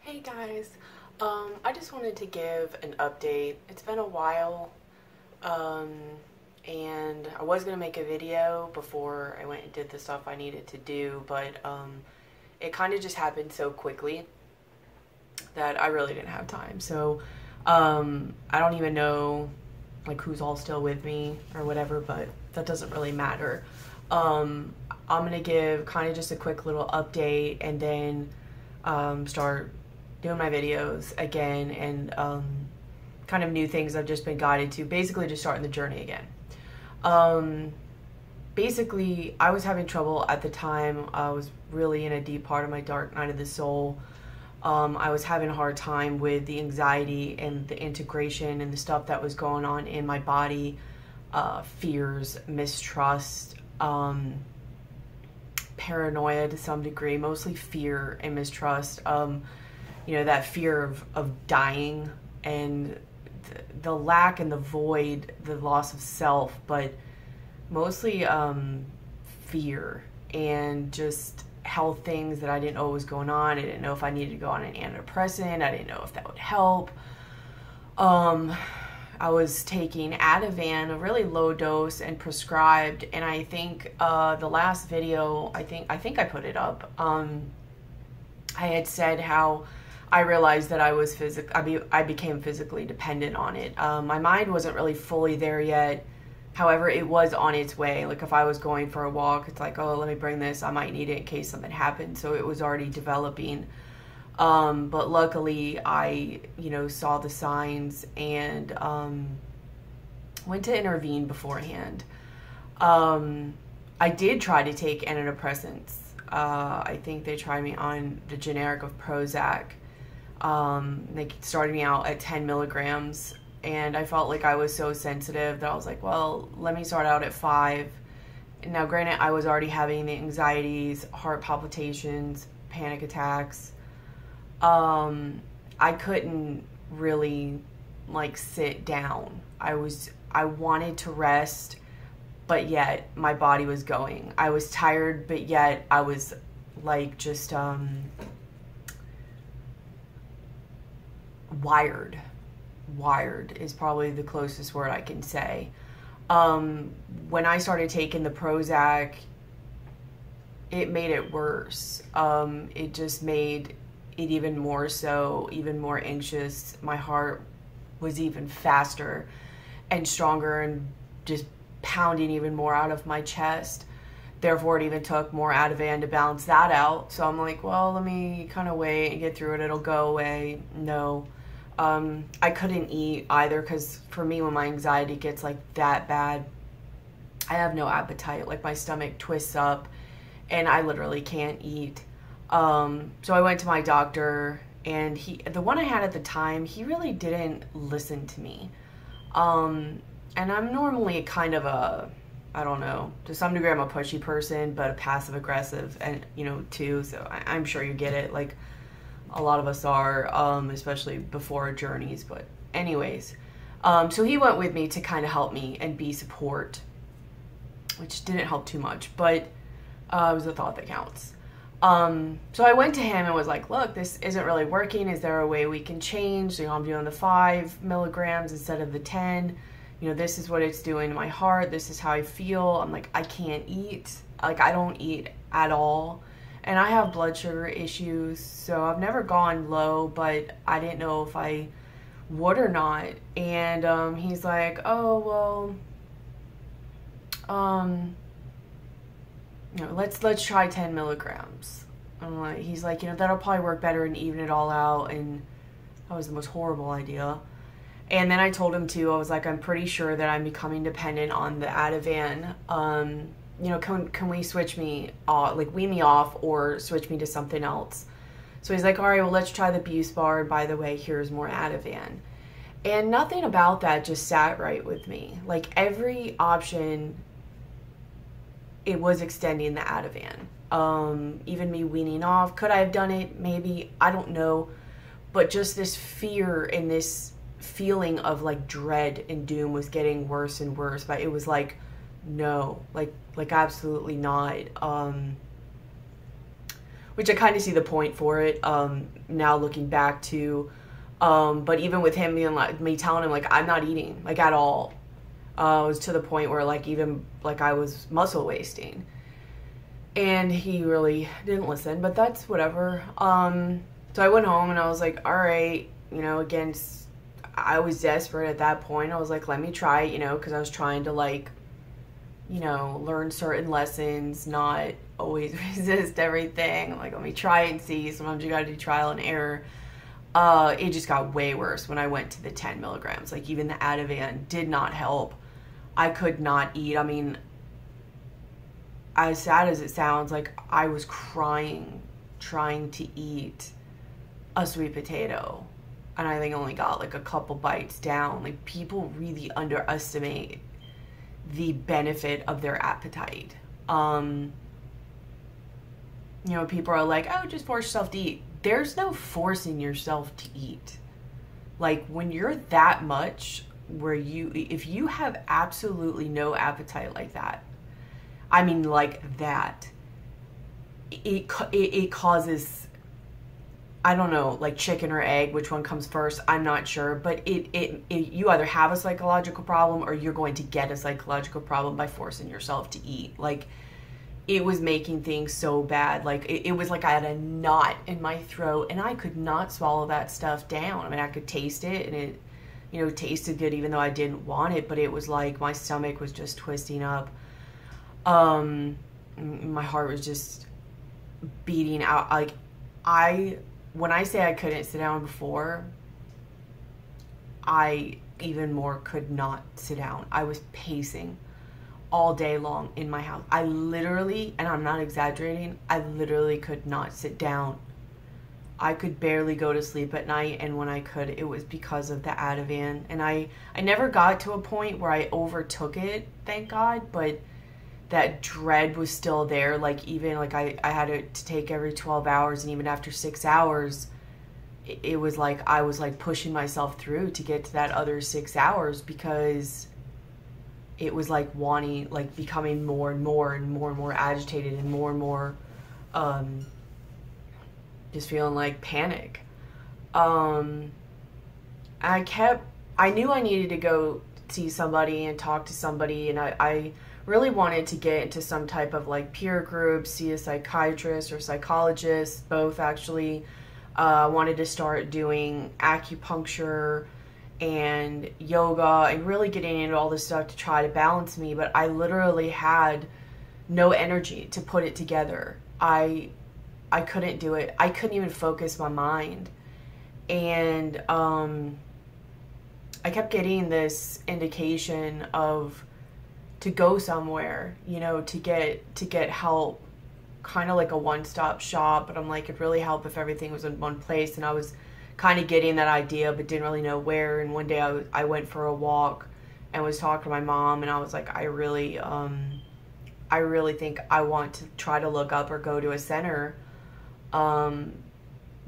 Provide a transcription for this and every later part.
Hey guys, I just wanted to give an update. It's been a while, um, and I was gonna make a video before I went and did the stuff I needed to do, but it kind of just happened so quickly that I really didn't have time. So I don't even know like who's all still with me or whatever, but that doesn't really matter. I'm gonna give kind of just a quick little update and then start doing my videos again and kind of new things I've just been guided to, basically just starting the journey again. Basically, I was having trouble at the time. I was really in a deep part of my dark night of the soul. I was having a hard time with the anxiety and the integration and the stuff that was going on in my body, fears, mistrust, paranoia to some degree, mostly fear and mistrust. That fear of dying and the lack and the void, the loss of self, but mostly fear and just health things that I didn't know was going on. I didn't know if I needed to go on an antidepressant. I didn't know if that would help. I was taking Ativan, a really low dose and prescribed, and I think the last video, I think I put it up. I had said how I realized that I became physically dependent on it. My mind wasn't really fully there yet. However, it was on its way. Like if I was going for a walk, it's like, oh, let me bring this. I might need it in case something happened. So it was already developing. But luckily I, saw the signs and went to intervene beforehand. I did try to take antidepressants. I think they tried me on the generic of Prozac. They started me out at 10 milligrams, and I felt like I was so sensitive that I was like, well, let me start out at 5. Now, granted, I was already having the anxieties, heart palpitations, panic attacks. I couldn't really sit down. I wanted to rest, but yet my body was going. I was tired, but yet I was just wired is probably the closest word I can say. When I started taking the Prozac, it made it worse. It just made it even more so, even more anxious. My heart was even faster and stronger and just pounding even more out of my chest. Therefore, it even took more Ativan to balance that out. So I'm like, well, let me kind of wait and get through it. It'll go away. No. I couldn't eat either because for me, when my anxiety gets that bad, I have no appetite. My stomach twists up and I literally can't eat. So I went to my doctor, and the one I had at the time, he really didn't listen to me. And I'm normally kind of I don't know, to some degree I'm a pushy person, but a passive aggressive and, too. So I'm sure you get it. A lot of us are, especially before our journeys. But anyways, so he went with me to kind of help me and be support, which didn't help too much, but it was the thought that counts. So I went to him and was like, look, this isn't really working. Is there a way we can change? I'm doing the 5 milligrams instead of the 10. This is what it's doing to my heart. This is how I feel. I'm like, I can't eat. I don't eat at all. And I have blood sugar issues, so I've never gone low, but I didn't know if I would or not. And he's like, oh, well, let's try 10 milligrams. I'm like, he's like, that'll probably work better and even it all out. And that was the most horrible idea. And then I told him too, I was like, I'm pretty sure that I'm becoming dependent on the Ativan. Can we switch me off, wean me off or switch me to something else? So he's like, all right, well, let's try the Buse bar. And by the way, here's more Ativan. And nothing about that just sat right with me. Every option, it was extending the Ativan. Even me weaning off, could I have done it? Maybe, I don't know. But just this fear and this feeling of dread and doom was getting worse and worse. But it was no, absolutely not. which I kind of see the point for it, now looking back to, but even with him being like, me telling him, like, I'm not eating, like, at all, it was to the point where, like, even, like, I was muscle wasting, and he really didn't listen, but that's whatever. So I went home, and I was like, all right, you know, again, I was desperate at that point. I was like, let me try it, you know, because I was trying to, like, you know, learn certain lessons, not always resist everything. Like, let me try it and see. Sometimes you got to do trial and error. It just got way worse when I went to the 10 milligrams. Like, even the Ativan did not help. I could not eat. I mean, as sad as it sounds, like, I was crying trying to eat a sweet potato. And I think I only got, like, a couple bites down. Like, people really underestimate the benefit of their appetite. You know, people are like, oh, just force yourself to eat. There's no forcing yourself to eat. Like, when you're that much, where if you have absolutely no appetite like that, I mean, like that, it causes, I don't know, like chicken or egg, which one comes first, I'm not sure, but you either have a psychological problem or you're going to get a psychological problem by forcing yourself to eat. Like, it was making things so bad. Like, it was like I had a knot in my throat, and I could not swallow that stuff down. I mean, I could taste it, and it, you know, tasted good even though I didn't want it, but it was like my stomach was just twisting up. My heart was just beating out. Like, when I say I couldn't sit down before, I even more could not sit down. I was pacing all day long in my house. I literally, and I'm not exaggerating, I literally could not sit down. I could barely go to sleep at night, and when I could, it was because of the Ativan. And I never got to a point where I overtook it, thank God, but that dread was still there. Like, even like I had it to take every 12 hours, and even after 6 hours, it was like I was like pushing myself through to get to that other 6 hours, because it was like wanting, like becoming more and more and more and more agitated, and more just feeling like panic. I knew I needed to go see somebody and talk to somebody, and I really wanted to get into some type of like peer group, see a psychiatrist or psychologist, both actually. I wanted to start doing acupuncture and yoga and really getting into all this stuff to try to balance me, but I literally had no energy to put it together. I couldn't do it. I couldn't even focus my mind. And I kept getting this indication to go somewhere, you know, to get help, kind of like a one-stop shop. But I'm like, it'd really help if everything was in one place. And I was kind of getting that idea, but didn't really know where. And one day I went for a walk and was talking to my mom, and I was like, I really think I want to try to look up or go to a center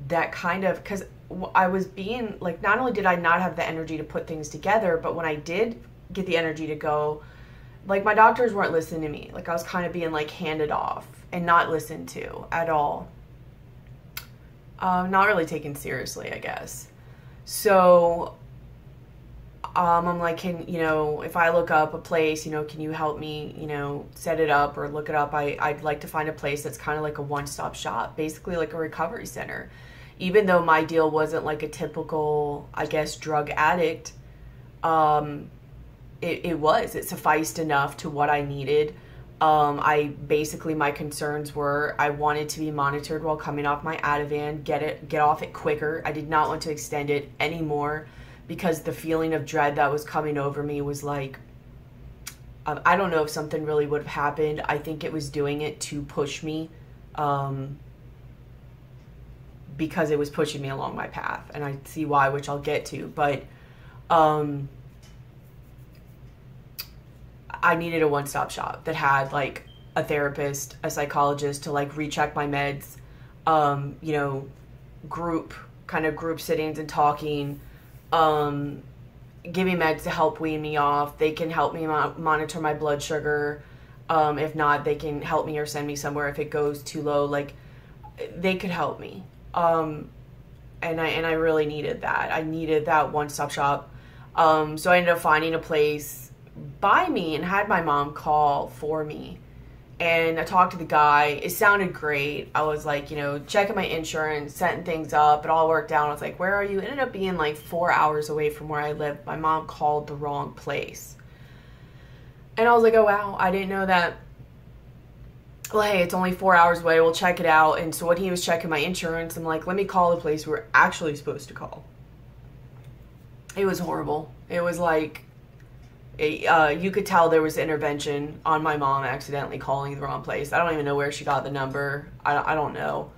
that kind of, because I was being like, not only did I not have the energy to put things together, but when I did get the energy to go, like, my doctors weren't listening to me. Like, I was kind of being like handed off and not listened to at all. Not really taken seriously, I guess. So I'm like, you know, if I look up a place, you know, can you help me, you know, set it up or look it up? I'd like to find a place that's kind of like a one-stop shop, basically like a recovery center. Even though my deal wasn't like a typical, I guess, drug addict, it sufficed enough to what I needed. My concerns were, I wanted to be monitored while coming off my Ativan, get off it quicker. I did not want to extend it anymore, because the feeling of dread that was coming over me was like, I don't know if something really would have happened. I think it was doing it to push me, because it was pushing me along my path, and I see why, which I'll get to. But I needed a one-stop shop that had like a therapist, a psychologist to like recheck my meds, you know, group sittings and talking, giving meds to help wean me off. They can help me monitor my blood sugar. If not, they can help me or send me somewhere if it goes too low. Like, they could help me. And I really needed that. I needed that one-stop shop. So I ended up finding a place by me and had my mom call for me. And I talked to the guy. It sounded great. I was like, you know, checking my insurance, setting things up. It all worked out. I was like, where are you? It ended up being like 4 hours away from where I lived. My mom called the wrong place. And I was like, oh, wow, I didn't know that. Well, hey, it's only 4 hours away. We'll check it out. And so when he was checking my insurance, I'm like, let me call the place we were actually supposed to call. It was horrible. It was like, you could tell there was intervention on my mom accidentally calling the wrong place. I don't even know where she got the number. I don't know.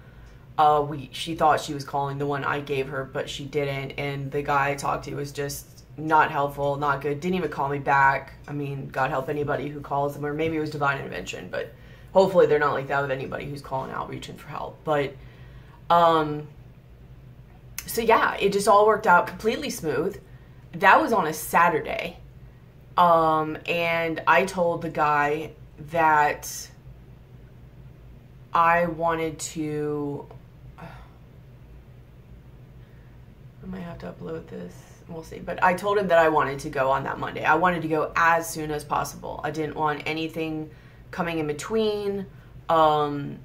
She thought she was calling the one I gave her, but she didn't. And the guy I talked to was just not helpful, not good. Didn't even call me back. I mean, God help anybody who calls them, or maybe it was divine intervention, but hopefully they're not like that with anybody who's calling out, reaching for help. But, so yeah, it just all worked out completely smooth. That was on a Saturday. And I told the guy that I wanted to, I might have to upload this, we'll see, but I told him that I wanted to go on that Monday. I wanted to go as soon as possible. I didn't want anything coming in between. I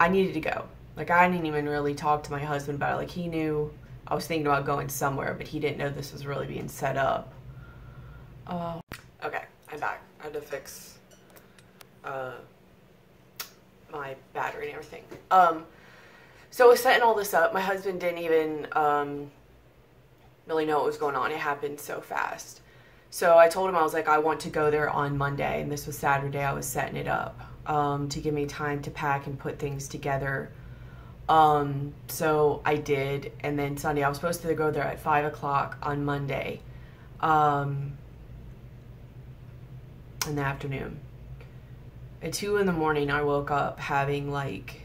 needed to go. Like, I didn't even really talk to my husband about it. Like, he knew I was thinking about going somewhere, but he didn't know this was really being set up. Okay, I'm back. I had to fix my battery and everything. So I was setting all this up. My husband didn't even really know what was going on. It happened so fast. So I told him, I was like, I want to go there on Monday, and this was Saturday. I was setting it up to give me time to pack and put things together. So I did, and then Sunday I was supposed to go there at 5 o'clock on Monday. In the afternoon. At 2 in the morning, I woke up having like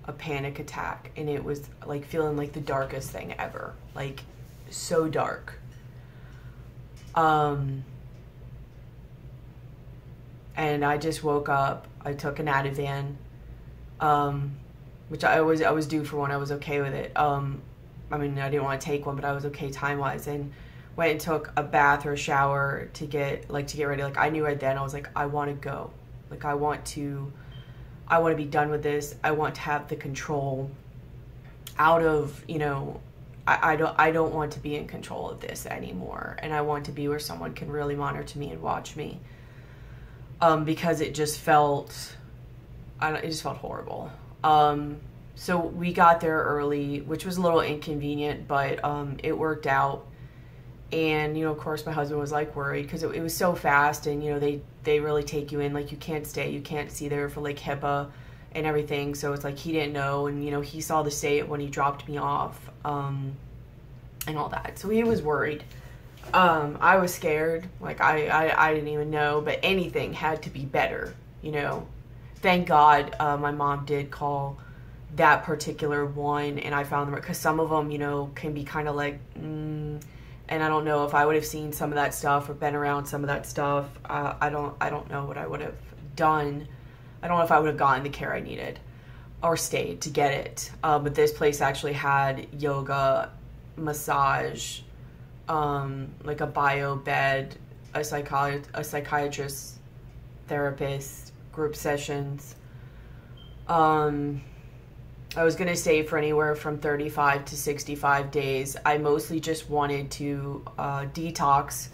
a panic attack, and it was like feeling like the darkest thing ever, like so dark. And I just woke up. I took an Ativan, which I was due for one. I was okay with it. I mean, I didn't want to take one, but I was okay time-wise, and went and took a bath or a shower to get ready. Like, I knew right then, I was like, I want to go. Like, I want to be done with this. I want to have the control out of, you know, I don't want to be in control of this anymore. And I want to be where someone can really monitor me and watch me. Because it just felt, it just felt horrible. So we got there early, which was a little inconvenient, but it worked out. And, you know, of course, my husband was, like, worried because it was so fast, and, you know, they really take you in. Like, you can't stay. You can't see there for, like, HIPAA and everything. So it's like he didn't know, and, you know, he saw the state when he dropped me off and all that. So he was worried. I was scared. Like, I didn't even know, but anything had to be better, you know. Thank God my mom did call that particular one, and I found them, because some of them, you know, can be kind of like, and I don't know if I would have seen some of that stuff or been around some of that stuff. I don't know what I would have done. I don't know if I would have gotten the care I needed or stayed to get it. But this place actually had yoga, massage, like a bio bed, a psychiatrist, therapist, group sessions. I was going to stay for anywhere from 35 to 65 days. I mostly just wanted to detox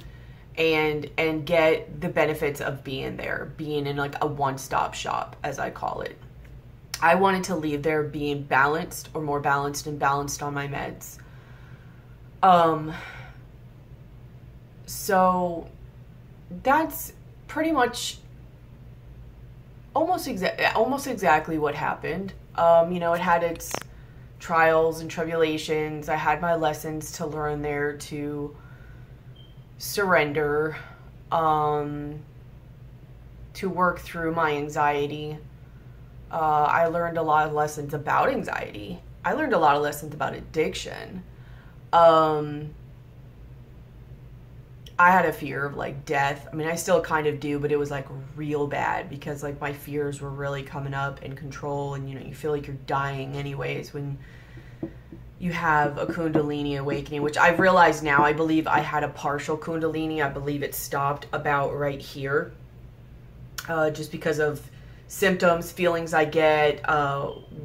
and get the benefits of being there, being in like a one-stop shop, as I call it. I wanted to leave there being balanced, or more balanced, and balanced on my meds. So that's pretty much almost exactly what happened. You know, it had its trials and tribulations. I had my lessons to learn there, to surrender, to work through my anxiety. I learned a lot of lessons about anxiety. I learned a lot of lessons about addiction. I had a fear of like death. I mean, I still kind of do, but it was like real bad because like my fears were really coming up in control, and you know, you feel like you're dying anyways when you have a Kundalini awakening, which I've realized now. I believe I had a partial Kundalini. I believe it stopped about right here, just because of symptoms, feelings I get,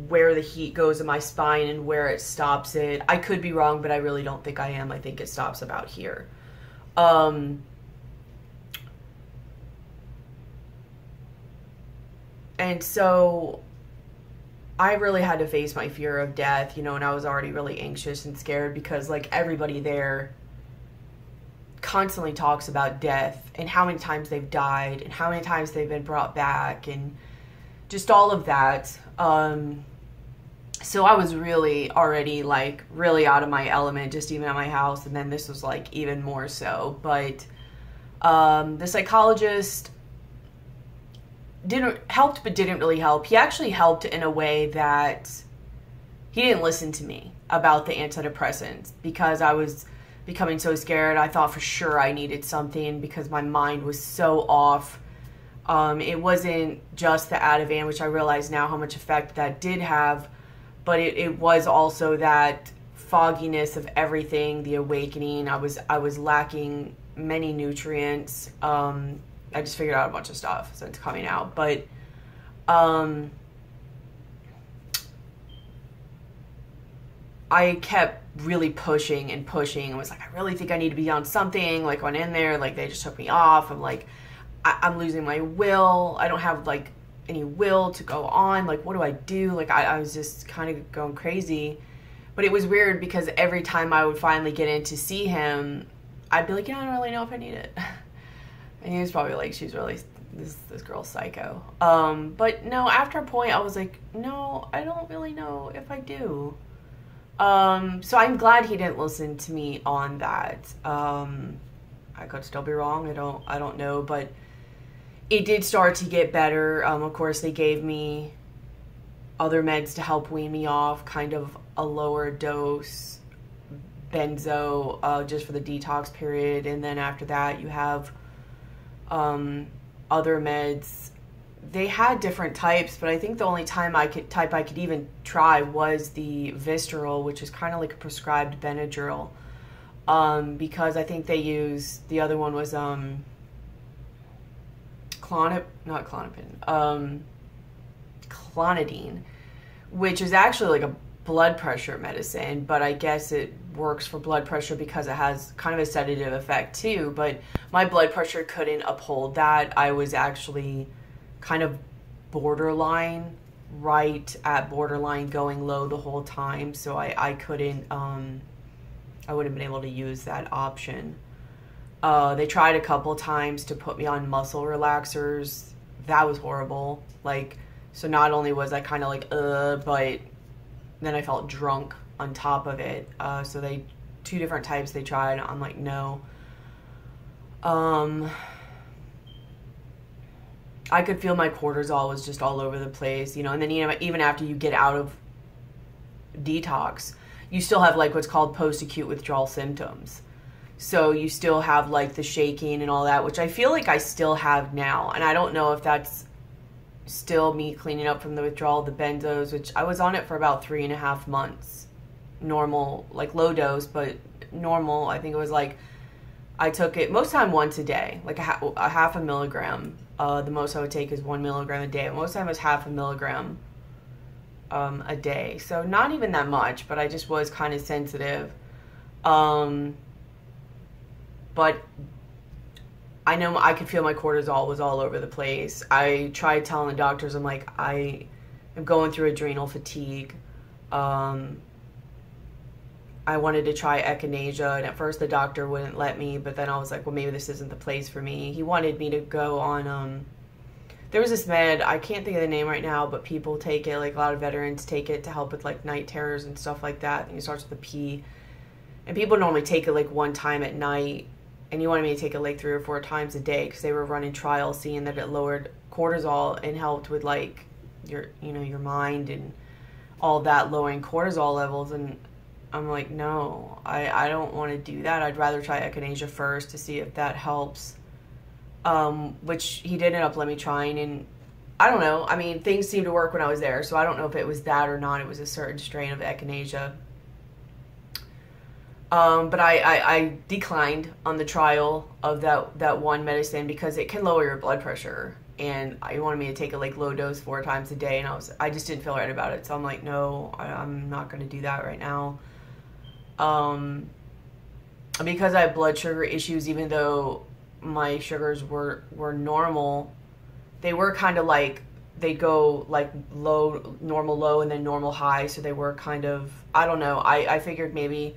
where the heat goes in my spine and where it stops it. I could be wrong, but I really don't think I am. I think it stops about here. And so I really had to face my fear of death, you know, and I was already really anxious and scared because like everybody there constantly talks about death and how many times they've died and how many times they've been brought back and just all of that. So I was really already like really out of my element just even at my house, and then this was like even more so. But the psychologist helped but didn't really help. He actually helped in a way that he didn't listen to me about the antidepressants because I was becoming so scared. I thought for sure I needed something because my mind was so off. It wasn't just the Ativan, which I realize now how much effect that did have, but it was also that fogginess of everything, the awakening. I was lacking many nutrients. I just figured out a bunch of stuff since coming out, but I kept really pushing and pushing. I was like, I really think I need to be on something. Like, went in there, like they just took me off. I'm like, I'm losing my will. I don't have like any will to go on. Like, what do I do? Like, I was just kind of going crazy. But it was weird because every time I would finally get in to see him, I'd be like, yeah, I don't really know if I need it. And he was probably like, she's really, this girl's psycho. But no, after a point, I was like, no, I don't really know if I do. So I'm glad he didn't listen to me on that. I could still be wrong. I don't know, but it did start to get better. Of course, they gave me other meds to help wean me off, kind of a lower dose benzo, just for the detox period. And then after that, you have other meds. They had different types, but I think the only type I could even try was the Visceral, which is kind of like a prescribed Benadryl, because I think they use, the other one was clonidine, which is actually like a blood pressure medicine, but I guess it works for blood pressure because it has kind of a sedative effect too. But my blood pressure couldn't uphold that. I was actually kind of borderline, right at borderline going low the whole time, so I couldn't, I wouldn't have been able to use that option. They tried a couple times to put me on muscle relaxers. That was horrible. Like, so not only was I kind of like, but then I felt drunk on top of it. So two different types they tried. I'm like, no. I could feel my cortisol was just all over the place, you know, and then, you know, even after you get out of detox, you still have like what's called post-acute withdrawal symptoms. So you still have like the shaking and all that, which I feel like I still have now. And I don't know if that's still me cleaning up from the withdrawal, the benzos, which I was on it for about 3.5 months. Normal, like low dose, but normal. I think it was like, I took it most time once a day, like a half a milligram. The most I would take is 1 milligram a day. Most time it was half a milligram a day. So not even that much, but I just was kind of sensitive. But I know I could feel my cortisol was all over the place. I tried telling the doctors, I'm like, I am going through adrenal fatigue. I wanted to try echinacea, and at first the doctor wouldn't let me, but then I was like, well, maybe this isn't the place for me. He wanted me to go on, there was this med, I can't think of the name right now, but people take it, like a lot of veterans take it to help with like night terrors and stuff like that. I think it starts with a P. And people normally take it like one time at night, and you wanted me to take it like 3 or 4 times a day because they were running trials seeing that it lowered cortisol and helped with like your, you know, your mind and all that, lowering cortisol levels. And I'm like, no, I don't want to do that. I'd rather try echinacea first to see if that helps. Which he did end up letting me trying, and I don't know. I mean, things seemed to work when I was there, so I don't know if it was that or not. It was a certain strain of echinacea. But I declined on the trial of that one medicine because it can lower your blood pressure, and he wanted me to take it like low dose 4 times a day, and I just didn't feel right about it. So I'm like, no, I'm not going to do that right now. Because I have blood sugar issues, even though my sugars were normal, they were kind of like, they go like low, normal low, and then normal high. So they were kind of, I don't know. I figured maybe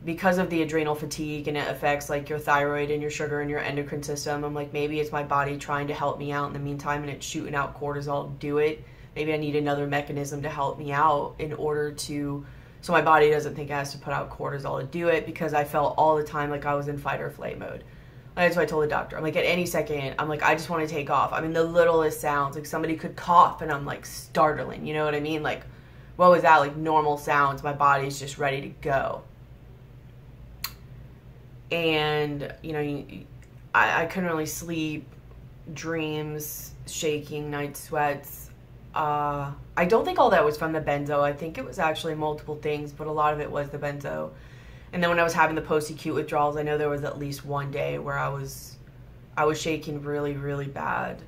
because of the adrenal fatigue and it affects like your thyroid and your sugar and your endocrine system, I'm like, maybe it's my body trying to help me out in the meantime, and it's shooting out cortisol to do it. Maybe I need another mechanism to help me out in order to, so my body doesn't think it has to put out cortisol to do it, because I felt all the time like I was in fight or flight mode. That's what I told the doctor. I'm like, at any second, I'm like, I just want to take off. I mean, the littlest sounds, like somebody could cough and I'm like startling, you know what I mean? Like, what was that? Like normal sounds, my body's just ready to go. And, you know, I couldn't really sleep, dreams, shaking, night sweats. I don't think all that was from the benzo. I think it was actually multiple things, but a lot of it was the benzo. And then when I was having the post-acute withdrawals, I know there was at least one day where I was shaking really, really bad.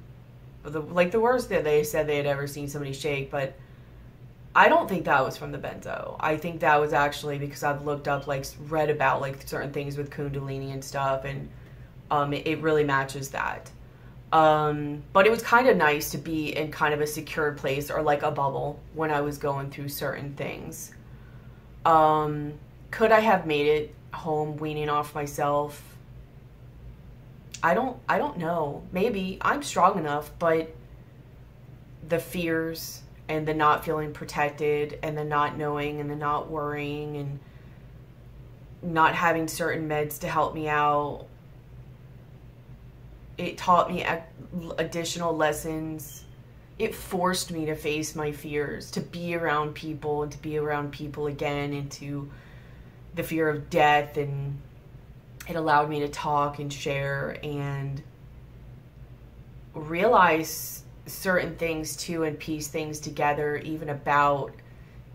Like the worst that they said they had ever seen somebody shake, but I don't think that was from the benzo. I think that was actually because I've looked up, like, read about, like, certain things with Kundalini and stuff, and it really matches that. But it was kind of nice to be in kind of a secure place, or like a bubble, when I was going through certain things. Could I have made it home weaning off myself? I don't know. Maybe. I'm strong enough, but the fears and the not feeling protected and the not knowing and the not worrying and not having certain meds to help me out, it taught me additional lessons. It forced me to face my fears, to be around people and to be around people again, and to the fear of death, and it allowed me to talk and share and realize certain things too, and piece things together, even about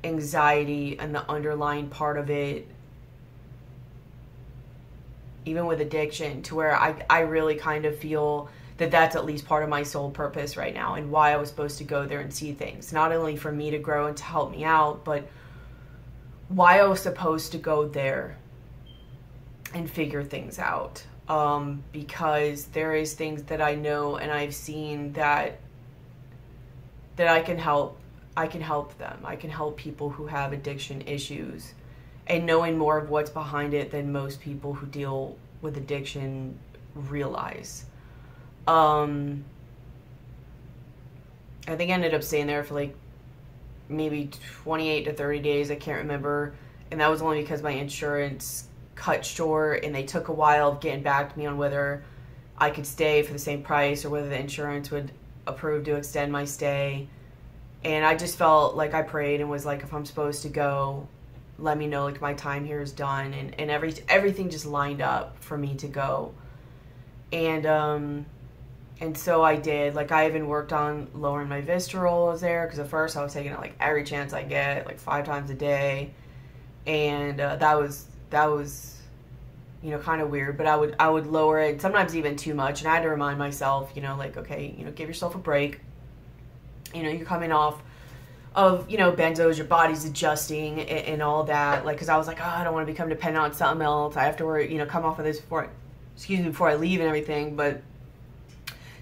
anxiety and the underlying part of it, even with addiction, to where I really kind of feel that that's at least part of my soul purpose right now, and why I was supposed to go there and see things, not only for me to grow and to help me out, but why I was supposed to go there and figure things out. Because there is things that I know and I've seen that I can help. I can help them. I can help people who have addiction issues, and knowing more of what's behind it than most people who deal with addiction realize. I think I ended up staying there for like maybe 28 to 30 days. I can't remember. And that was only because my insurance cut short, and they took a while of getting back to me on whether I could stay for the same price or whether the insurance would approve to extend my stay. And I just felt like I prayed and was like, if I'm supposed to go, let me know, like, my time here is done. And everything just lined up for me to go. And so I did. Like, I even worked on lowering my visceral while I was there, because at first I was taking it like every chance I get, like 5 times a day. And that was you know, kind of weird, but I would lower it, sometimes even too much, and I had to remind myself, you know, like, okay, you know, give yourself a break. You know, you're coming off of, you know, benzos, your body's adjusting and all that, like, because I was like, oh, I don't want to become dependent on something else. I have to worry, you know, come off of this before I leave and everything. But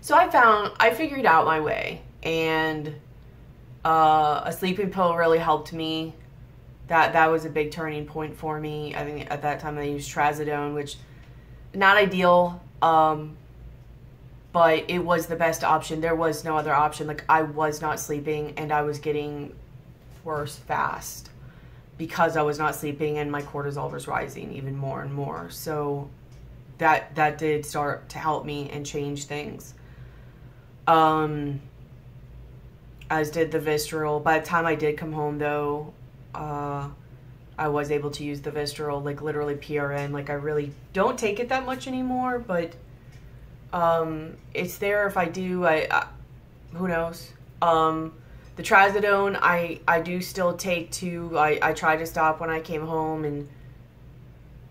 so I figured out my way, and a sleeping pill really helped me. That was a big turning point for me. I think at that time I used trazodone, which not ideal, but it was the best option. There was no other option. Like, I was not sleeping, and I was getting worse fast because I was not sleeping, and my cortisol was rising even more and more. So that did start to help me and change things. As did the visceral. By the time I did come home, though, I was able to use the Visceral, like literally PRN. Like I really don't take it that much anymore, but it's there if I do. I who knows. The Trazodone I do still take too. I tried to stop when I came home, and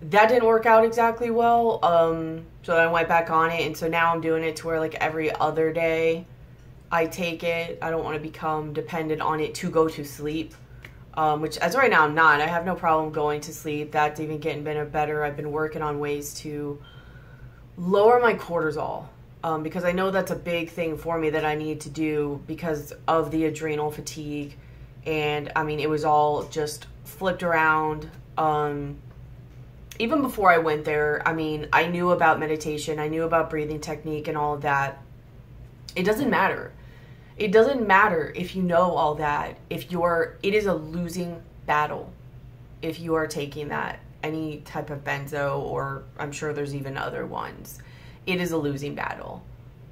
that didn't work out exactly well. So I went back on it, and so now I'm doing it to where like every other day I take it. I don't want to become dependent on it to go to sleep, which as right now I'm not. I have no problem going to sleep. That's even getting better. I've been working on ways to lower my cortisol, because I know that's a big thing for me that I need to do because of the adrenal fatigue. And I mean, it was all just flipped around. Even before I went there, I mean, I knew about meditation, I knew about breathing technique and all of that. It doesn't matter. It doesn't matter if you know all that. It is a losing battle if you are taking that, any type of benzo, or I'm sure there's even other ones. It is a losing battle.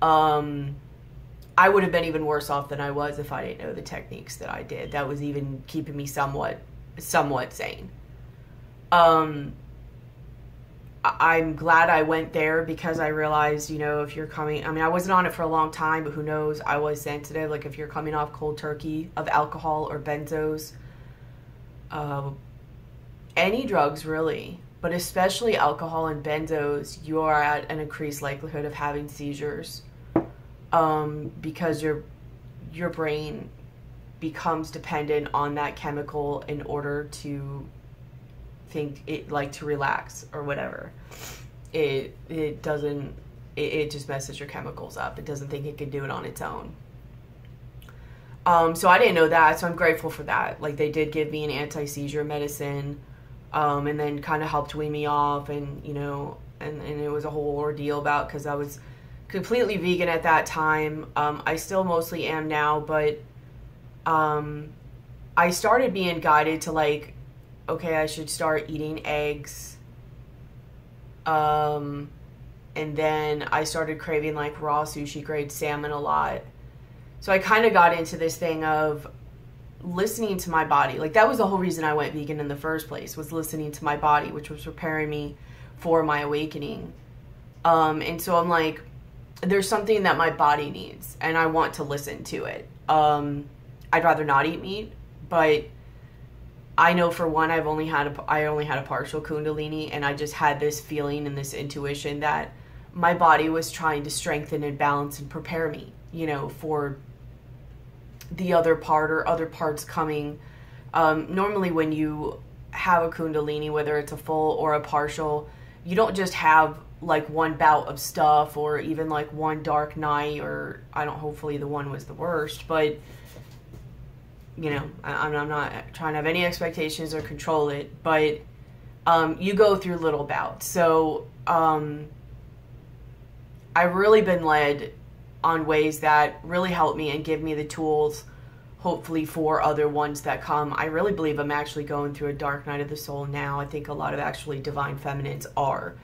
I would have been even worse off than I was if I didn't know the techniques that I did. That was even keeping me somewhat sane. I'm glad I went there because I realized, you know, if you're coming, I mean, I wasn't on it for a long time, but who knows, I was sensitive. Like if you're coming off cold turkey of alcohol or benzos, any drugs really, but especially alcohol and benzos, you are at an increased likelihood of having seizures, because your brain becomes dependent on that chemical in order to think it, like, to relax or whatever. It just messes your chemicals up. It doesn't think it can do it on its own. So I didn't know that, so I'm grateful for that. Like, they did give me an anti-seizure medicine, and then kind of helped wean me off, and, you know, and it was a whole ordeal because I was completely vegan at that time. I still mostly am now, but I started being guided to, like, okay, I should start eating eggs. And then I started craving like raw sushi grade salmon a lot. So I kind of got into this thing of listening to my body. Like that was the whole reason I went vegan in the first place, was listening to my body, which was preparing me for my awakening. And so I'm like, there's something that my body needs and I want to listen to it. I'd rather not eat meat, but I know for one, I only had a partial Kundalini, and I just had this feeling and this intuition that my body was trying to strengthen and balance and prepare me, you know, for the other part or other parts coming. Normally when you have a Kundalini, whether it's a full or a partial, you don't just have like one bout of stuff or even like one dark night, or hopefully the one was the worst, but you know, I'm not trying to have any expectations or control it, but you go through little bouts. So I've really been led on ways that really help me and give me the tools, hopefully, for other ones that come. I really believe I'm actually going through a dark night of the soul now. I think a lot of actually divine feminines are.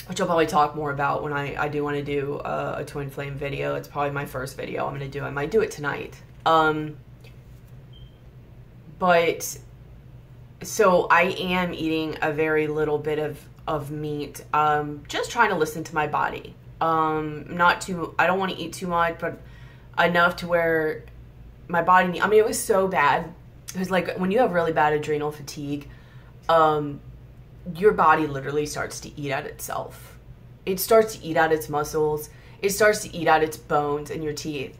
Which I'll probably talk more about when I do want to do a twin flame video. It's probably my first video I'm going to do. I might do it tonight. But so I am eating a very little bit of meat. Just trying to listen to my body. I don't want to eat too much, but enough to where my body, I mean, it was so bad. It was like when you have really bad adrenal fatigue, your body literally starts to eat at itself. It starts to eat at its muscles. It starts to eat at its bones and your teeth.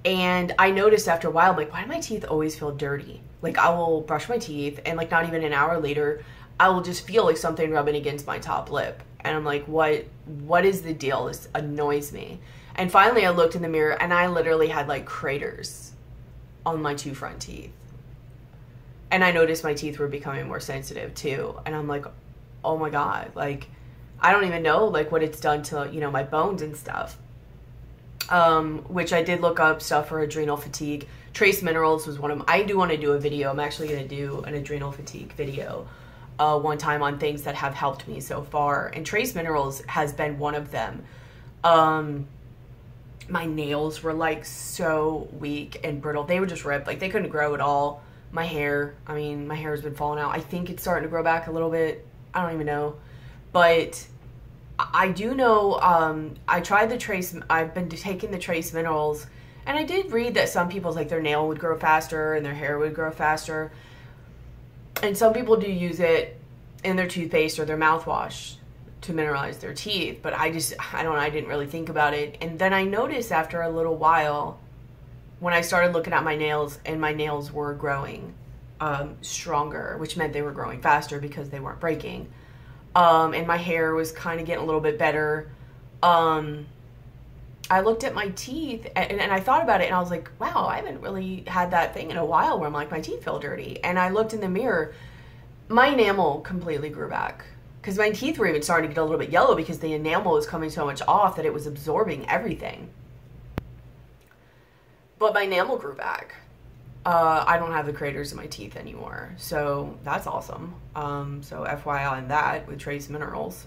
And I noticed after a while, like, why do my teeth always feel dirty? Like, I will brush my teeth, and like not even an hour later, I will just feel like something rubbing against my top lip. And I'm like, what is the deal? This annoys me. And finally I looked in the mirror, and I literally had like craters on my two front teeth. And I noticed my teeth were becoming more sensitive too. And I'm like, oh my God, like, I don't even know like what it's done to, you know, my bones and stuff. Which I did look up stuff for adrenal fatigue. Trace minerals was one of them. I do want to do a video. I'm actually going to do an adrenal fatigue video one time on things that have helped me so far. And trace minerals has been one of them. My nails were like so weak and brittle. They were just ripped. Like they couldn't grow at all. My hair, I mean, my hair has been falling out. I think it's starting to grow back a little bit. I don't even know. But I do know, I tried the trace, I've been taking the trace minerals, and I did read that some people's, like, their nail would grow faster and their hair would grow faster. And some people do use it in their toothpaste or their mouthwash to mineralize their teeth. But I don't know, I didn't really think about it. And then I noticed after a little while, when I started looking at my nails, and my nails were growing stronger, which meant they were growing faster because they weren't breaking. And my hair was kind of getting a little bit better. I looked at my teeth and I thought about it, and I was like, wow, I haven't really had that thing in a while where I'm like, my teeth feel dirty. And I looked in the mirror, my enamel completely grew back, because my teeth were even starting to get a little bit yellow because the enamel was coming so much off that it was absorbing everything. But my enamel grew back. I don't have the craters in my teeth anymore, so that's awesome. So FYI on that with trace minerals.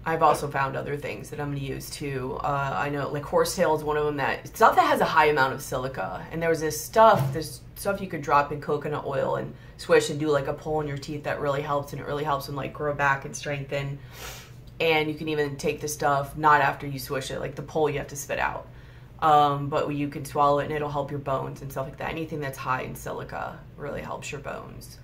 I've also found other things that I'm going to use too. I know, like, horsetail is one of them, that stuff that has a high amount of silica. And there was this stuff you could drop in coconut oil and swish and do like a pull in your teeth that really helps, and it really helps them like grow back and strengthen. And you can even take the stuff not after you swish it, like the pull you have to spit out. But you can swallow it and it'll help your bones and stuff like that. Anything that's high in silica really helps your bones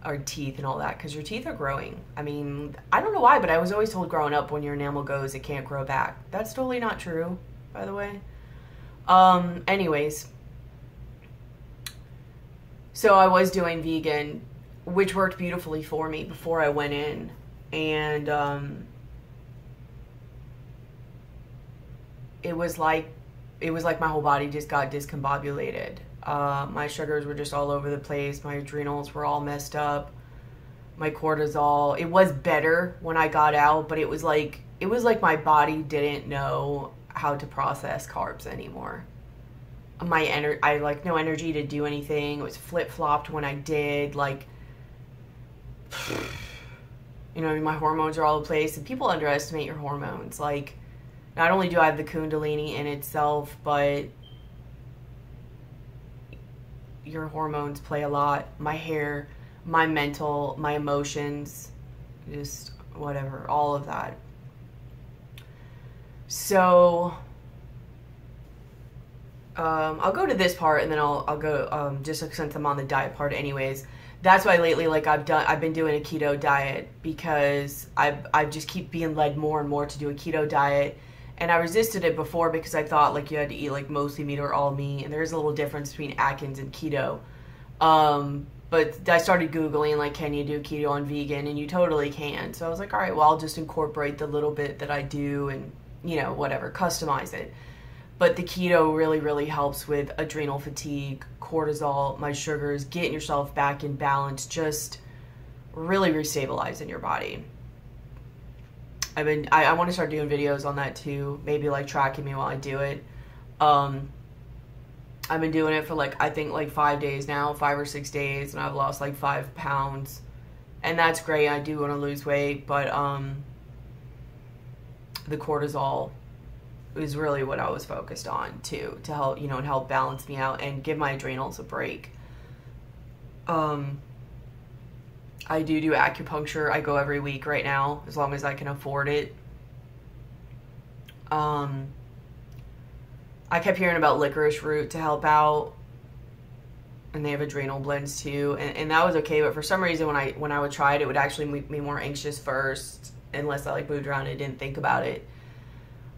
or teeth and all that, because your teeth are growing. I mean, I don't know why, but I was always told growing up when your enamel goes, it can't grow back. That's totally not true, by the way. Anyways, so I was doing vegan, which worked beautifully for me before I went in. And it was like my whole body just got discombobulated. My sugars were just all over the place. My adrenals were all messed up. My cortisol, it was better when I got out, but it was like my body didn't know how to process carbs anymore. I like no energy to do anything. It was flip-flopped when I did, like, you know, my hormones are all over the place, and people underestimate your hormones. Like, not only do I have the Kundalini in itself, but your hormones play a lot. My hair, my mental, my emotions, just whatever, all of that. So I'll go to this part, and then I'll go just since I'm on the diet part anyways. That's why lately, like, I've been doing a keto diet, because I just keep being led more and more to do a keto diet. And I resisted it before because I thought, like, you had to eat, like, mostly meat or all meat. And there's a little difference between Atkins and keto. But I started Googling, like, can you do keto and vegan? And you totally can. So I was like, all right, well, I'll just incorporate the little bit that I do and, you know, whatever, customize it. But the keto really, really helps with adrenal fatigue, cortisol, my sugars, getting yourself back in balance, just really restabilizing your body. I want to start doing videos on that too, maybe like tracking me while I do it. I've been doing it for like, I think like 5 days now, 5 or 6 days, and I've lost like 5 pounds, and that's great. I do want to lose weight, but the cortisol is really what I was focused on too, to help, you know, and help balance me out and give my adrenals a break. I do acupuncture. I go every week right now, as long as I can afford it. I kept hearing about licorice root to help out, and they have adrenal blends too, and that was okay. But for some reason, when I would try it, it would actually make me more anxious first, unless I like moved around and didn't think about it.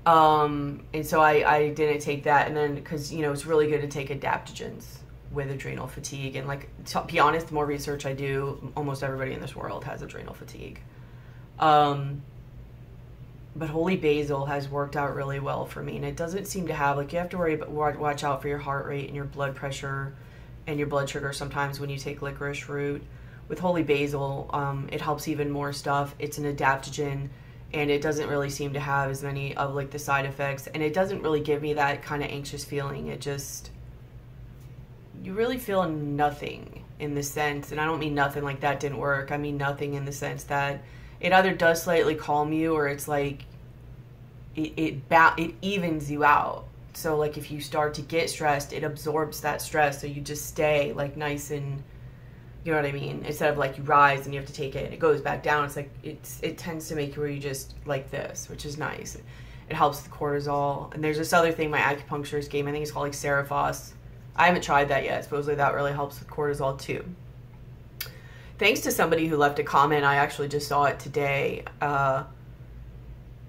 And so I didn't take that, and then because, you know, it's really good to take adaptogens with adrenal fatigue. And, like, to be honest, the more research I do, almost everybody in this world has adrenal fatigue. But holy basil has worked out really well for me, and it doesn't seem to have, like, you have to watch out for your heart rate and your blood pressure and your blood sugar sometimes when you take licorice root. With holy basil, it helps even more stuff. It's an adaptogen, and it doesn't really seem to have as many of, like, the side effects, and it doesn't really give me that kind of anxious feeling. It just, you really feel nothing in the sense, and I don't mean nothing like that didn't work. I mean nothing in the sense that it either does slightly calm you, or it's like it evens you out. So like if you start to get stressed, it absorbs that stress, so you just stay like nice and, you know what I mean? Instead of like you rise and you have to take it and it goes back down, it's like it tends to make you where you just like this, which is nice. It helps the cortisol. And there's this other thing my acupuncturist gave me, I think it's called like Cerephos. I haven't tried that yet. Supposedly that really helps with cortisol too. Thanks to somebody who left a comment, I actually just saw it today,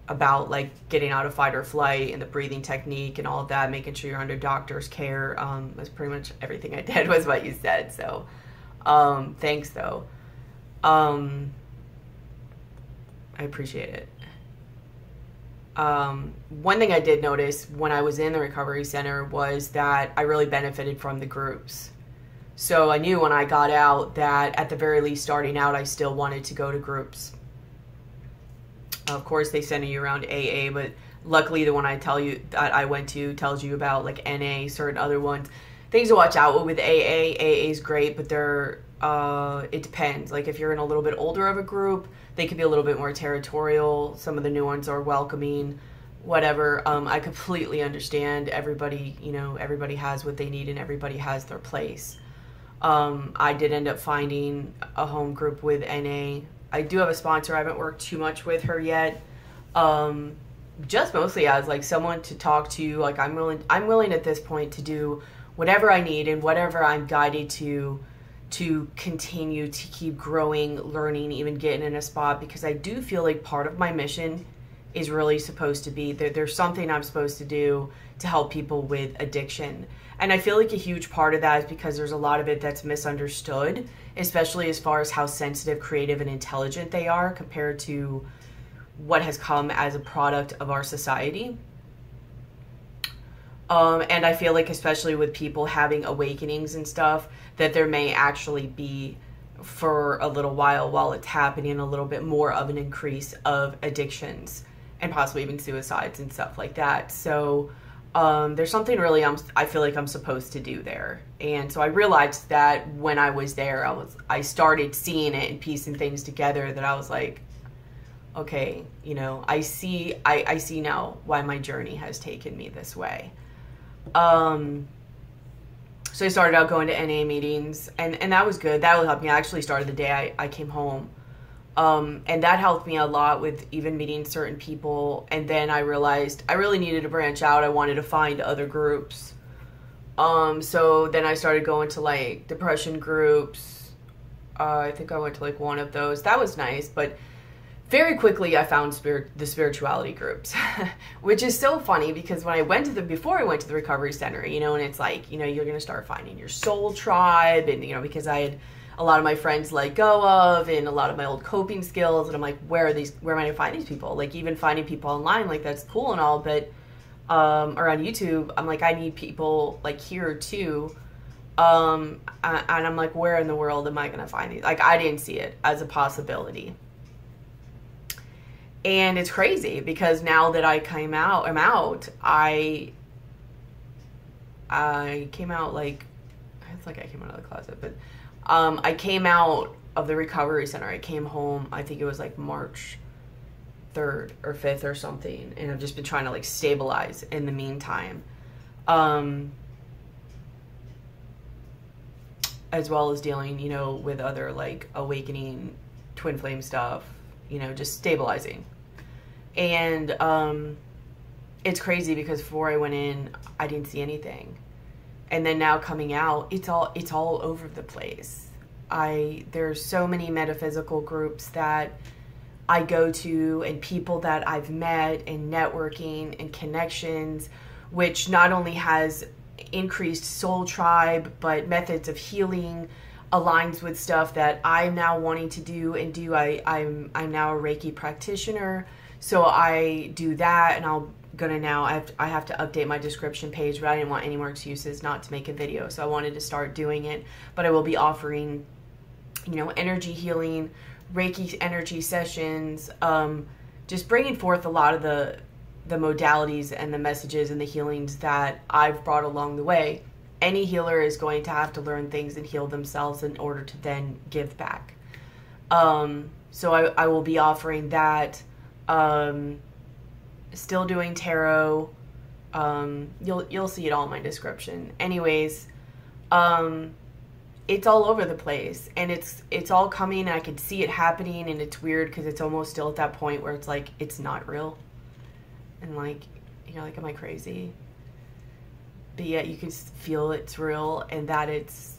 about like getting out of fight or flight and the breathing technique and all of that, making sure you're under doctor's care. That's pretty much everything I did was what you said. So thanks though. I appreciate it. One thing I did notice when I was in the recovery center was that I really benefited from the groups. So I knew when I got out that at the very least starting out, I still wanted to go to groups. Of course, they send you around AA, but luckily the one I tell you that I went to tells you about like NA, certain other ones. Things to watch out with AA. AA is great, but it depends. Like if you're in a little bit older of a group, they can be a little bit more territorial. Some of the new ones are welcoming, whatever. I completely understand. Everybody, you know, everybody has what they need and everybody has their place. I did end up finding a home group with NA. I do have a sponsor. I haven't worked too much with her yet. Just mostly as like someone to talk to. Like I'm willing at this point to do whatever I need and whatever I'm guided to continue to keep growing, learning, even getting in a spot, because I do feel like part of my mission is really supposed to be there's something I'm supposed to do to help people with addiction. And I feel like a huge part of that is because there's a lot of it that's misunderstood, especially as far as how sensitive, creative, and intelligent they are compared to what has come as a product of our society. And I feel like especially with people having awakenings and stuff, that there may actually be, for a little while it's happening, a little bit more of an increase of addictions and possibly even suicides and stuff like that. So there's something really I feel like I'm supposed to do there. And so I realized that when I was there, I started seeing it and piecing things together, that I was like, okay, you know, I see now why my journey has taken me this way. So I started out going to NA meetings, and that was good. That really helped me. I actually started the day I came home. And that helped me a lot with even meeting certain people. And then I realized I really needed to branch out. I wanted to find other groups. So then I started going to like depression groups. I think I went to like one of those. That was nice, but very quickly I found the spirituality groups, which is so funny because when I went to before I went to the recovery center, you know, and it's like, you know, you're going to start finding your soul tribe, and, you know, because I had a lot of my friends let go of and a lot of my old coping skills, and I'm like, where am I going to find these people? Like even finding people online, like that's cool and all, but or on YouTube, I'm like, I need people like here too. And I'm like, where in the world am I going to find these? Like I didn't see it as a possibility. And it's crazy because now that I'm out, I came out like, it's like I came out of the closet, but I came out of the recovery center. I came home, I think it was like March 3rd or 5th or something. And I've just been trying to like stabilize in the meantime. As well as dealing, you know, with other like awakening, twin flame stuff, you know, just stabilizing. And it's crazy because before I went in, I didn't see anything. And then now coming out, it's all over the place. There's so many metaphysical groups that I go to, and people that I've met, and networking and connections, which not only has increased soul tribe, but methods of healing aligns with stuff that I'm now wanting to do and do. I'm now a Reiki practitioner, so I do that, and I have to update my description page, but I didn't want any more excuses not to make a video, so I wanted to start doing it. But I will be offering, you know, energy healing, Reiki energy sessions, just bringing forth a lot of the modalities and the messages and the healings that I've brought along the way. Any healer is going to have to learn things and heal themselves in order to then give back. So I will be offering that. Still doing tarot. You'll see it all in my description. Anyways, it's all over the place, and it's all coming, and I can see it happening, and it's weird because it's almost still at that point where it's like it's not real, and like you're like, am I crazy? But yet you can feel it's real, and that it's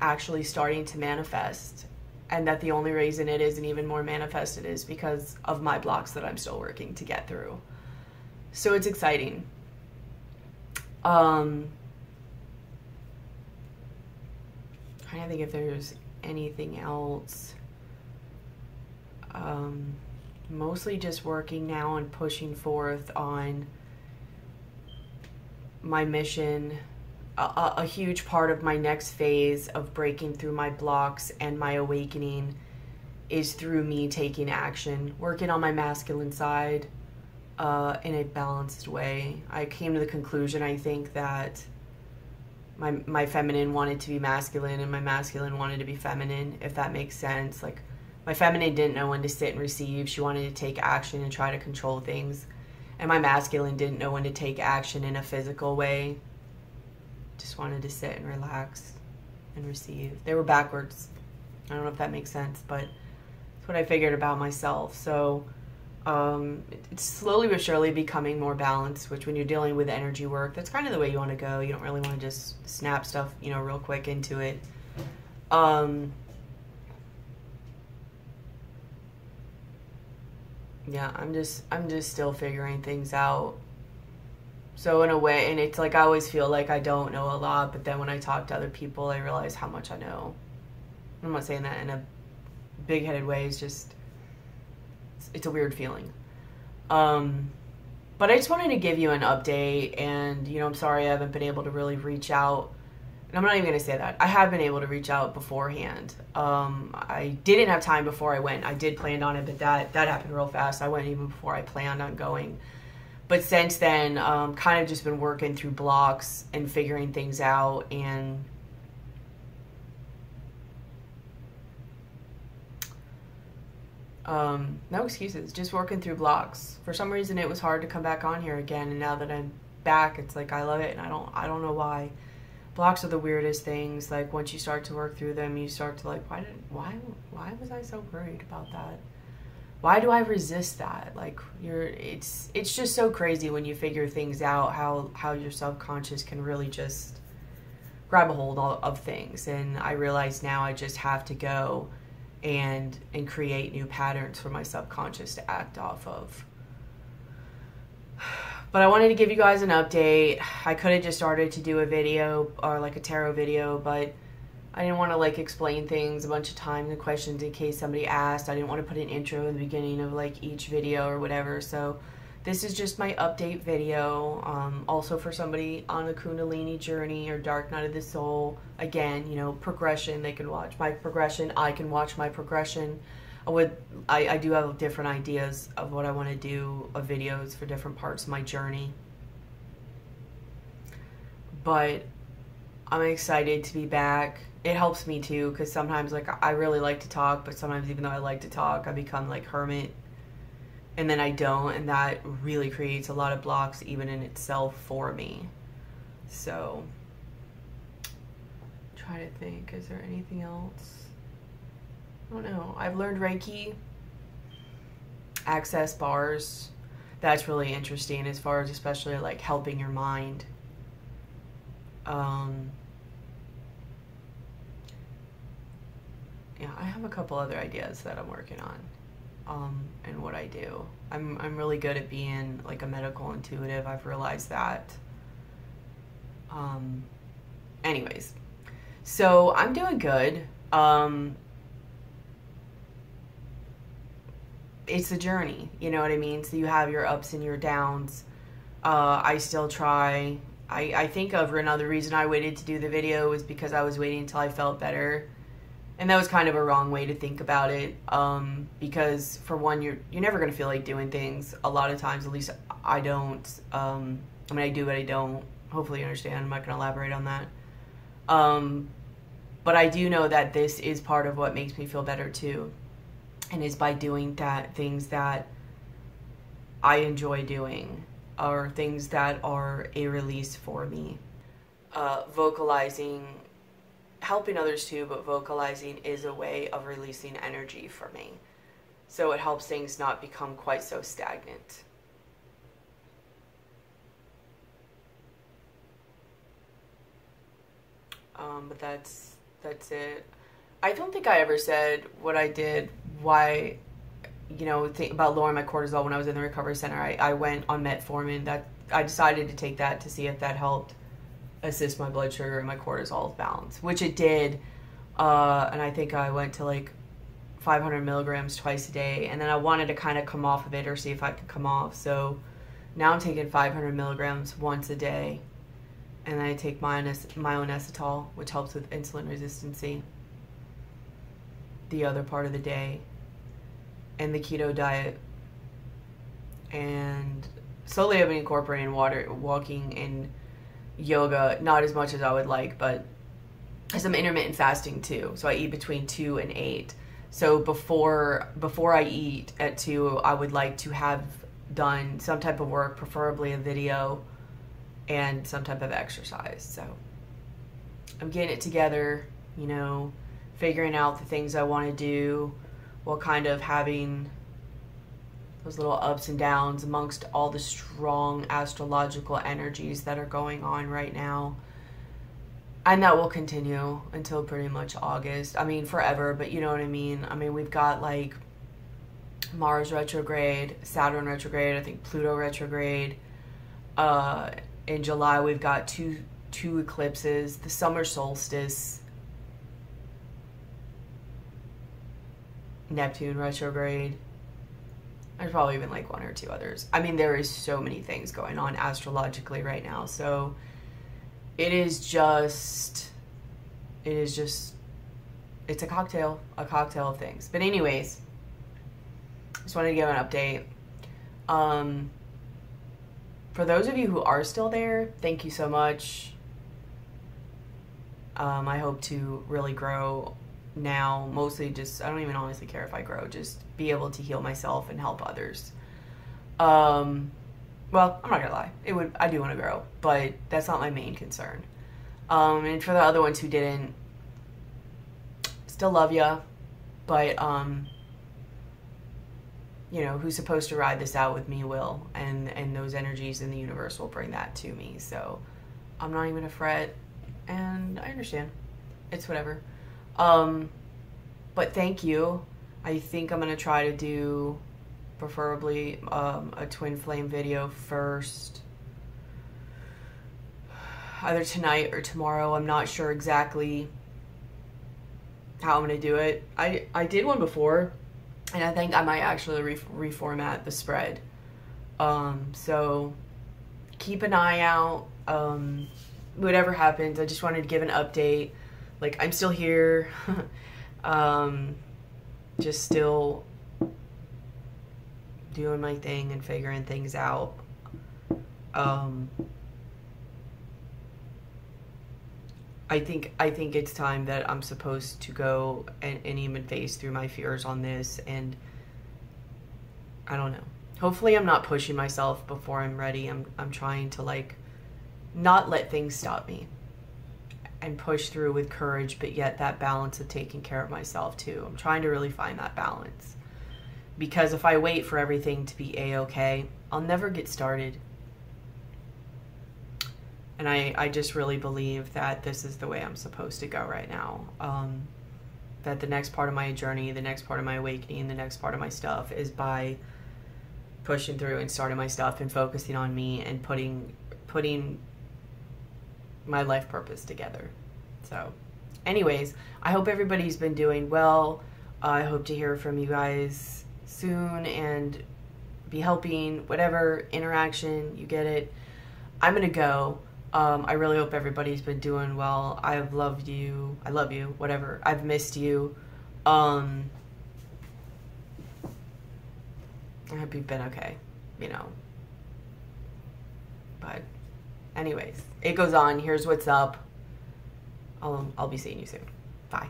actually starting to manifest, and that the only reason it isn't even more manifested is because of my blocks that I'm still working to get through. So it's exciting. Trying to think if there's anything else. Mostly just working now and pushing forth on my mission. A huge part of my next phase of breaking through my blocks and my awakening is through me taking action, working on my masculine side in a balanced way. I came to the conclusion, I think, that my feminine wanted to be masculine and my masculine wanted to be feminine, if that makes sense. Like, my feminine didn't know when to sit and receive. She wanted to take action and try to control things. And my masculine didn't know when to take action in a physical way. Just wanted to sit and relax and receive. They were backwards. I don't know if that makes sense, but it's what I figured about myself. So it's slowly but surely becoming more balanced, which when you're dealing with energy work, that's kind of the way you want to go. You don't really want to just snap stuff, you know, real quick into it. Yeah, I'm just still figuring things out. So in a way, and it's like I always feel like I don't know a lot, but then when I talk to other people, I realize how much I know. I'm not saying that in a big-headed way. It's just, it's a weird feeling. But I just wanted to give you an update, and, you know, I'm sorry I haven't been able to really reach out. And I'm not even going to say that. I have been able to reach out beforehand. I didn't have time before I went. I did plan on it, but that happened real fast. I went even before I planned on going. But since then, kind of just been working through blocks and figuring things out, and no excuses, just working through blocks. For some reason, it was hard to come back on here again, and now that I'm back, it's like I love it, and I don't know why. Blocks are the weirdest things. Like, once you start to work through them, you start to like, why was I so worried about that? Why do I resist that? Like, it's just so crazy when you figure things out, how your subconscious can really just grab a hold of things. And I realize now I just have to go and create new patterns for my subconscious to act off of. But I wanted to give you guys an update. I could have just started to do a video or like a tarot video, but I didn't want to like explain things a bunch of times and questions in case somebody asked. I didn't want to put an intro in the beginning of like each video or whatever. So this is just my update video. Also for somebody on a Kundalini journey or dark night of the soul. Again, you know, progression. They can watch my progression. I can watch my progression. I do have different ideas of what I want to do of videos for different parts of my journey. But I'm excited to be back. It helps me too, because sometimes like I really like to talk, but sometimes even though I like to talk, I become like hermit, and then I don't, and that really creates a lot of blocks even in itself for me. So try to think, is there anything else? I don't know. I've learned Reiki, access bars. That's really interesting as far as especially like helping your mind. Yeah, I have a couple other ideas that I'm working on, and what I do. I'm really good at being like a medical intuitive. I've realized that. Anyways, so I'm doing good. It's a journey, you know what I mean? So you have your ups and your downs. I still try. I think of another reason I waited to do the video was because I was waiting until I felt better. And that was kind of a wrong way to think about it, because for one, you're never going to feel like doing things. A lot of times, at least I don't. I mean, I do, but I don't. Hopefully you understand. I'm not going to elaborate on that. But I do know that this is part of what makes me feel better too. And is by doing things that I enjoy doing, are things that are a release for me. Vocalizing, helping others too, but vocalizing is a way of releasing energy for me. So it helps things not become quite so stagnant. But that's it. I don't think I ever said what I did, why, you know, about lowering my cortisol when I was in the recovery center. I went on metformin. That I decided to take that to see if that helped assist my blood sugar and my cortisol balance, which it did. And I think I went to like 500 milligrams twice a day. And then I wanted to kind of come off of it or see if I could come off. So now I'm taking 500 milligrams once a day. And then I take my own inositol, which helps with insulin resistancy, the other part of the day, and the keto diet. And slowly I've been incorporating walking, and yoga, not as much as I would like, but some intermittent fasting too. So I eat between 2 and 8. So before I eat at 2, I would like to have done some type of work, preferably a video, and some type of exercise. So I'm getting it together, you know, figuring out the things I want to do while kind of having those little ups and downs amongst all the strong astrological energies that are going on right now. And that will continue until pretty much August. I mean, forever, but you know what I mean? I mean, we've got like Mars retrograde, Saturn retrograde, I think Pluto retrograde. In July, we've got two eclipses, the summer solstice, Neptune retrograde. There's probably even like 1 or 2 others. I mean, there is so many things going on astrologically right now. So it's a cocktail of things. But anyways, just wanted to give an update. For those of you who are still there, thank you so much. I hope to really grow now. Mostly just, I don't even honestly care if I grow, just be able to heal myself and help others. Well, I'm not gonna lie. I do want to grow, but that's not my main concern. And for the other ones who didn't, still love ya, but, you know, who's supposed to ride this out with me will, and those energies in the universe will bring that to me. So I'm not even gonna fret, and I understand. It's whatever. But thank you. I think I'm gonna try to do preferably a twin flame video first, either tonight or tomorrow. I'm not sure exactly how I'm gonna do it. I did one before, and I think I might actually reformat the spread. So keep an eye out. Whatever happens, I just wanted to give an update. Like, I'm still here. Just still doing my thing and figuring things out. I think it's time that I'm supposed to go and even face through my fears on this, and I don't know. Hopefully I'm not pushing myself before I'm ready. I'm trying to, like, not let things stop me and push through with courage, but yet that balance of taking care of myself too. I'm trying to really find that balance, because if I wait for everything to be a-okay, I'll never get started. And I just really believe that this is the way I'm supposed to go right now. That the next part of my journey, the next part of my awakening, the next part of my stuff is by pushing through and starting my stuff and focusing on me and putting my life purpose together. So anyways, I hope everybody's been doing well. I hope to hear from you guys soon and be helping whatever interaction you get it. I'm gonna go. I really hope everybody's been doing well. I've loved you. I love you. Whatever. I've missed you. I hope you've been okay, you know. But anyways, it goes on. Here's what's up. I'll be seeing you soon. Bye.